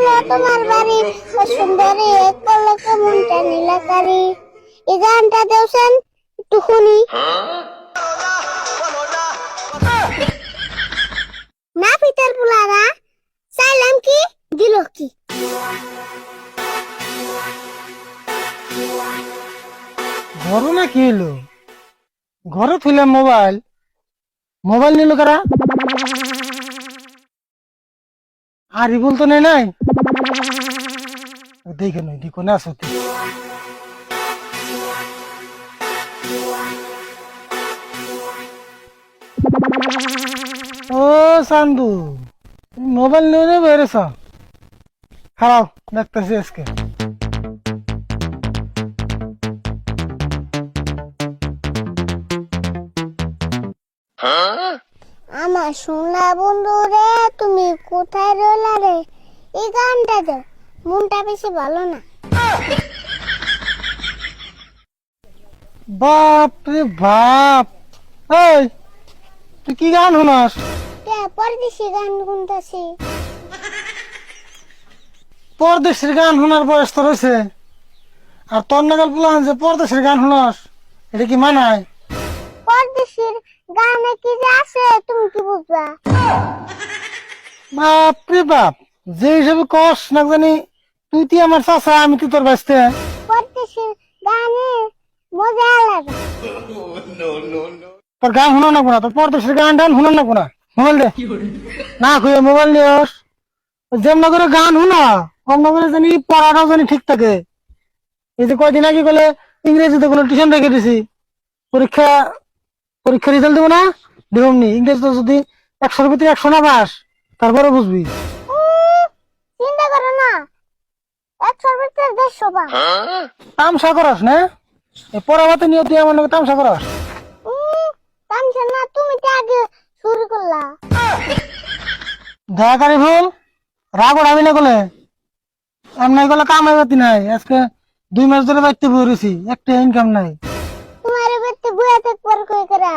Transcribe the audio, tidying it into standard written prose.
হলো তোমার বাড়ি ও সুন্দরী এক পলকে মনটা নীলাকারি। এই গানটা দেওছেন একটু শুনি। না পিতার পুলারা চাইলাম কি দিল কি। ঘর না কি হলো? ঘরে থইলাম মোবাইল, মোবাইল নিল কারা? আর ইবুল তো নেই নাই। দেখে নই দেখো না সত্যি। ও সান্দু, তুমি মোবাইল নিয়ে বেরেছ? খারাপ দেখতেছি আজকে। আমার সোনা বন্ধু রে তুমি কোথায় রইলা রে? এই গানটা দে, মনটা বেশি ভালো না। বাপ রে বাপ, এই তুই কি গান শুনাস? কে পরদেশি গান শুনতাছি। পরদেশের গান শোনার বয়স তো রয়েছে, আর তোর নাগাল পুলান যে পরদেশের গান শুনাস, এটা কি মানায়? পরদেশির গানে কি যে আছে তুমি কি বুঝবা? বাপ রে বাপ, যে হিসাবে কস না জানি, তুই আমার চাচা, আমি তুই তোর বাঁচতে। পরদেশির গানে মজা আলাদা। তোর গান শুনো না কোনা, তোর পরদেশের গান টান শুনো না কোনা, মোবাইল দে না খুঁয়ে মোবাইল নিস। যেমন করে গান শুনা অন্য করে জানি পড়াটাও জানি ঠিক থাকে। এই যে কয়দিন আগে বলে ইংরেজিতে কোনো টিউশন রেখে দিছি, পরীক্ষা পরীক্ষার রেজাল্ট দেবো না, দেবনি ইংরেজিতে যদি 100-র ভিতরে 100 না পাস, তারপরে বুঝবি। চিন্তা করো না, 100-র ভিতরে 150 পাম। তামসা করাস না, এই পড়াবাতে নিয়ে তুই আমার নাকি তামসা করাস। তামসা না, তুমি তো আগে শুরু করলা। দয়াকারী ভুল রাগ ওড়াবি না বলে, এমনি গেলে কামাই বাতি নাই। আজকে 2 মাস ধরে বাড়তে বসেছি, একটা ইনকাম নাই। তোমার বাড়িতে বুয়া থাকবার কই করা